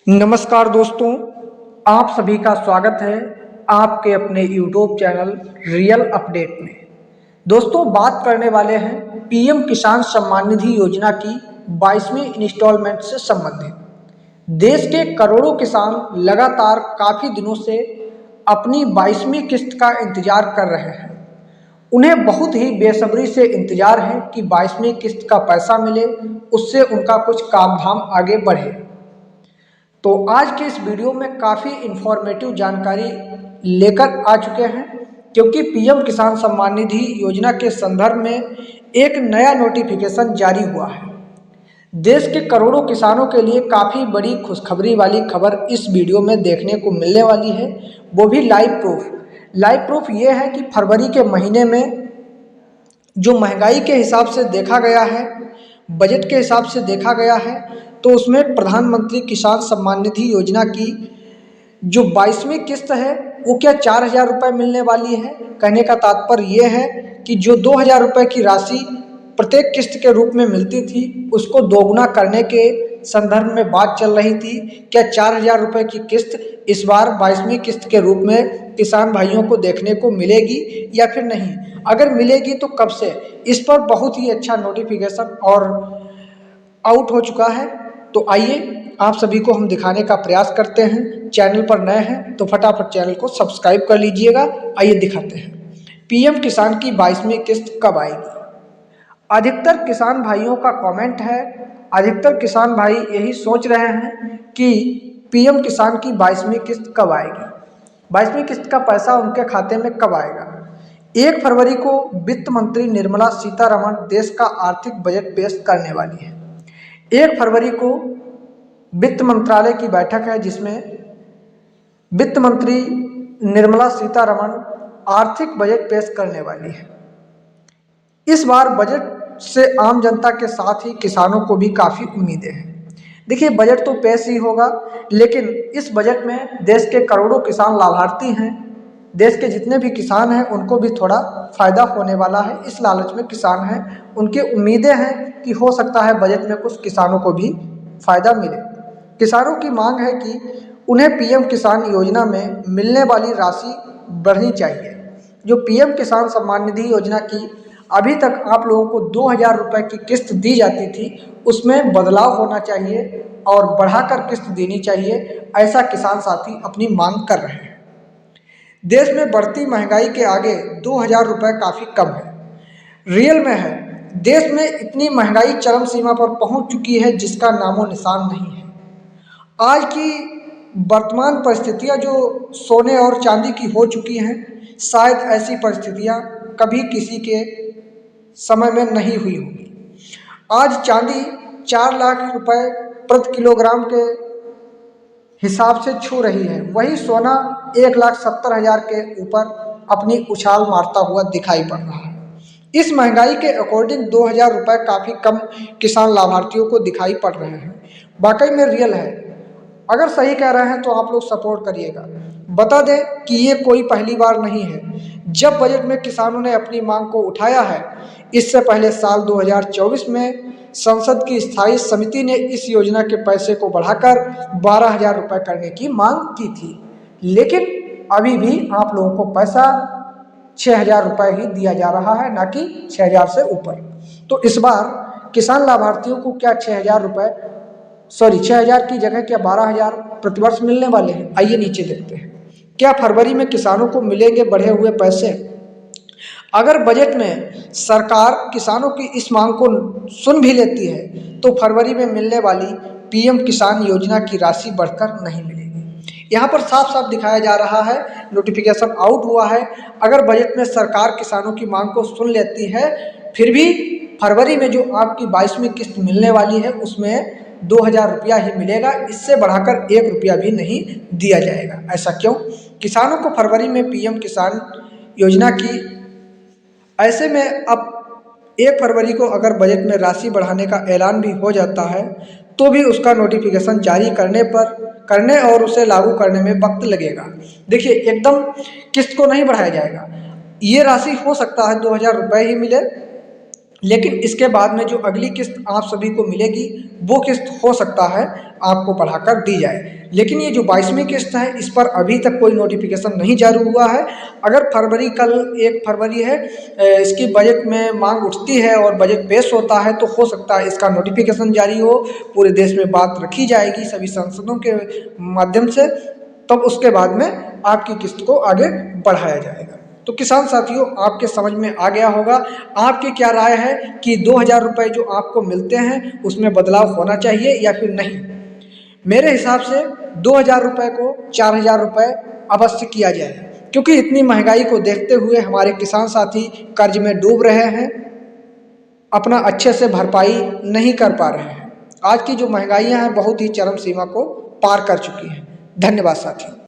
नमस्कार दोस्तों, आप सभी का स्वागत है आपके अपने यूट्यूब चैनल रियल अपडेट में। दोस्तों, बात करने वाले हैं पीएम किसान सम्मान निधि योजना की 22वीं इंस्टॉलमेंट से संबंधित। देश के करोड़ों किसान लगातार काफ़ी दिनों से अपनी 22वीं किस्त का इंतजार कर रहे हैं। उन्हें बहुत ही बेसब्री से इंतजार है कि 22वीं किस्त का पैसा मिले, उससे उनका कुछ काम धाम आगे बढ़े। तो आज के इस वीडियो में काफ़ी इन्फॉर्मेटिव जानकारी लेकर आ चुके हैं, क्योंकि पीएम किसान सम्मान निधि योजना के संदर्भ में एक नया नोटिफिकेशन जारी हुआ है। देश के करोड़ों किसानों के लिए काफ़ी बड़ी खुशखबरी वाली खबर इस वीडियो में देखने को मिलने वाली है, वो भी लाइव प्रूफ। लाइव प्रूफ ये है कि फरवरी के महीने में जो महंगाई के हिसाब से देखा गया है, बजट के हिसाब से देखा गया है, तो उसमें प्रधानमंत्री किसान सम्मान निधि योजना की जो 22वीं किस्त है वो क्या 4,000 रुपये मिलने वाली है। कहने का तात्पर्य ये है कि जो 2,000 रुपये की राशि प्रत्येक किस्त के रूप में मिलती थी, उसको दोगुना करने के संदर्भ में बात चल रही थी। क्या 4,000 रुपये की किस्त इस बार 22वीं किस्त के रूप में किसान भाइयों को देखने को मिलेगी या फिर नहीं? अगर मिलेगी तो कब से? इस पर बहुत ही अच्छा नोटिफिकेशन और आउट हो चुका है। तो आइए आप सभी को हम दिखाने का प्रयास करते हैं। चैनल पर नए हैं तो फटाफट चैनल को सब्सक्राइब कर लीजिएगा। आइए दिखाते हैं पीएम किसान की 22वीं किस्त कब आएगी। अधिकतर किसान भाइयों का कमेंट है, अधिकतर किसान भाई यही सोच रहे हैं कि पीएम किसान की 22वीं किस्त कब आएगी, 22वीं किस्त का पैसा उनके खाते में कब आएगा। 1 फरवरी को वित्त मंत्री निर्मला सीतारमण देश का आर्थिक बजट पेश करने वाली है। 1 फरवरी को वित्त मंत्रालय की बैठक है, जिसमें वित्त मंत्री निर्मला सीतारमण आर्थिक बजट पेश करने वाली है। इस बार बजट से आम जनता के साथ ही किसानों को भी काफ़ी उम्मीदें हैं। देखिए, बजट तो पेश ही होगा, लेकिन इस बजट में देश के करोड़ों किसान लाभार्थी हैं। देश के जितने भी किसान हैं उनको भी थोड़ा फायदा होने वाला है। इस लालच में किसान हैं, उनकी उम्मीदें हैं कि हो सकता है बजट में कुछ किसानों को भी फायदा मिले। किसानों की मांग है कि उन्हें पीएम किसान योजना में मिलने वाली राशि बढ़नी चाहिए। जो पीएम किसान सम्मान निधि योजना की अभी तक आप लोगों को 2,000 रुपये की किस्त दी जाती थी, उसमें बदलाव होना चाहिए और बढ़ाकर किस्त देनी चाहिए, ऐसा किसान साथी अपनी मांग कर रहे हैं। देश में बढ़ती महंगाई के आगे 2,000 रुपये काफ़ी कम है, रियल में है। देश में इतनी महंगाई चरम सीमा पर पहुंच चुकी है जिसका नामो निशान नहीं है। आज की वर्तमान परिस्थितियां जो सोने और चांदी की हो चुकी हैं, शायद ऐसी परिस्थितियां कभी किसी के समय में नहीं हुई होगी। आज चांदी 4 लाख रुपए प्रति किलोग्राम के हिसाब से छू रही है, वही सोना 1,70,000 के ऊपर अपनी उछाल मारता हुआ दिखाई पड़ रहा है। इस महंगाई के अकॉर्डिंग 2,000 रुपये काफ़ी कम किसान लाभार्थियों को दिखाई पड़ रहे हैं। वाकई में रियल है। अगर सही कह रहे हैं तो आप लोग सपोर्ट करिएगा। बता दें कि ये कोई पहली बार नहीं है जब बजट में किसानों ने अपनी मांग को उठाया है। इससे पहले साल 2024 में संसद की स्थायी समिति ने इस योजना के पैसे को बढ़ाकर 12,000 रुपये करने की मांग की थी, लेकिन अभी भी आप लोगों को पैसा 6,000 रुपये ही दिया जा रहा है, ना कि 6,000 से ऊपर। तो इस बार किसान लाभार्थियों को क्या 6,000 रुपये 6,000 की जगह क्या 12,000 प्रतिवर्ष मिलने वाले हैं? आइए नीचे देखते हैं। क्या फरवरी में किसानों को मिलेंगे बढ़े हुए पैसे? अगर बजट में सरकार किसानों की इस मांग को सुन भी लेती है तो फरवरी में मिलने वाली पीएम किसान योजना की राशि बढ़कर नहीं मिलेगी। यहाँ पर साफ साफ दिखाया जा रहा है, नोटिफिकेशन आउट हुआ है। अगर बजट में सरकार किसानों की मांग को सुन लेती है, फिर भी फरवरी में जो आपकी 22वीं किस्त मिलने वाली है उसमें 2,000 रुपया ही मिलेगा, इससे बढ़ाकर 1 रुपया भी नहीं दिया जाएगा। ऐसा क्यों? किसानों को फरवरी में पीएम किसान योजना की ऐसे में अब 1 फरवरी को अगर बजट में राशि बढ़ाने का ऐलान भी हो जाता है तो भी उसका नोटिफिकेशन जारी करने और उसे लागू करने में वक्त लगेगा। देखिए, एकदम किस्त को नहीं बढ़ाया जाएगा। ये राशि हो सकता है 2,000 रुपये ही मिले, लेकिन इसके बाद में जो अगली किस्त आप सभी को मिलेगी वो किस्त हो सकता है आपको बढ़ाकर दी जाए। लेकिन ये जो 22वीं किस्त है इस पर अभी तक कोई नोटिफिकेशन नहीं जारी हुआ है। अगर फरवरी, कल 1 फरवरी है, इसकी बजट में मांग उठती है और बजट पेश होता है तो हो सकता है इसका नोटिफिकेशन जारी हो, पूरे देश में बात रखी जाएगी सभी सांसदों के माध्यम से, तब उसके बाद में आपकी किस्त को आगे बढ़ाया जाएगा। तो किसान साथियों, आपके समझ में आ गया होगा। आपकी क्या राय है कि 2,000 रुपये जो आपको मिलते हैं उसमें बदलाव होना चाहिए या फिर नहीं? मेरे हिसाब से 2,000 रुपये को 4,000 रुपये अवश्य किया जाए, क्योंकि इतनी महंगाई को देखते हुए हमारे किसान साथी कर्ज में डूब रहे हैं, अपना अच्छे से भरपाई नहीं कर पा रहे हैं। आज की जो महंगाइयाँ हैं बहुत ही चरम सीमा को पार कर चुकी हैं। धन्यवाद साथियों।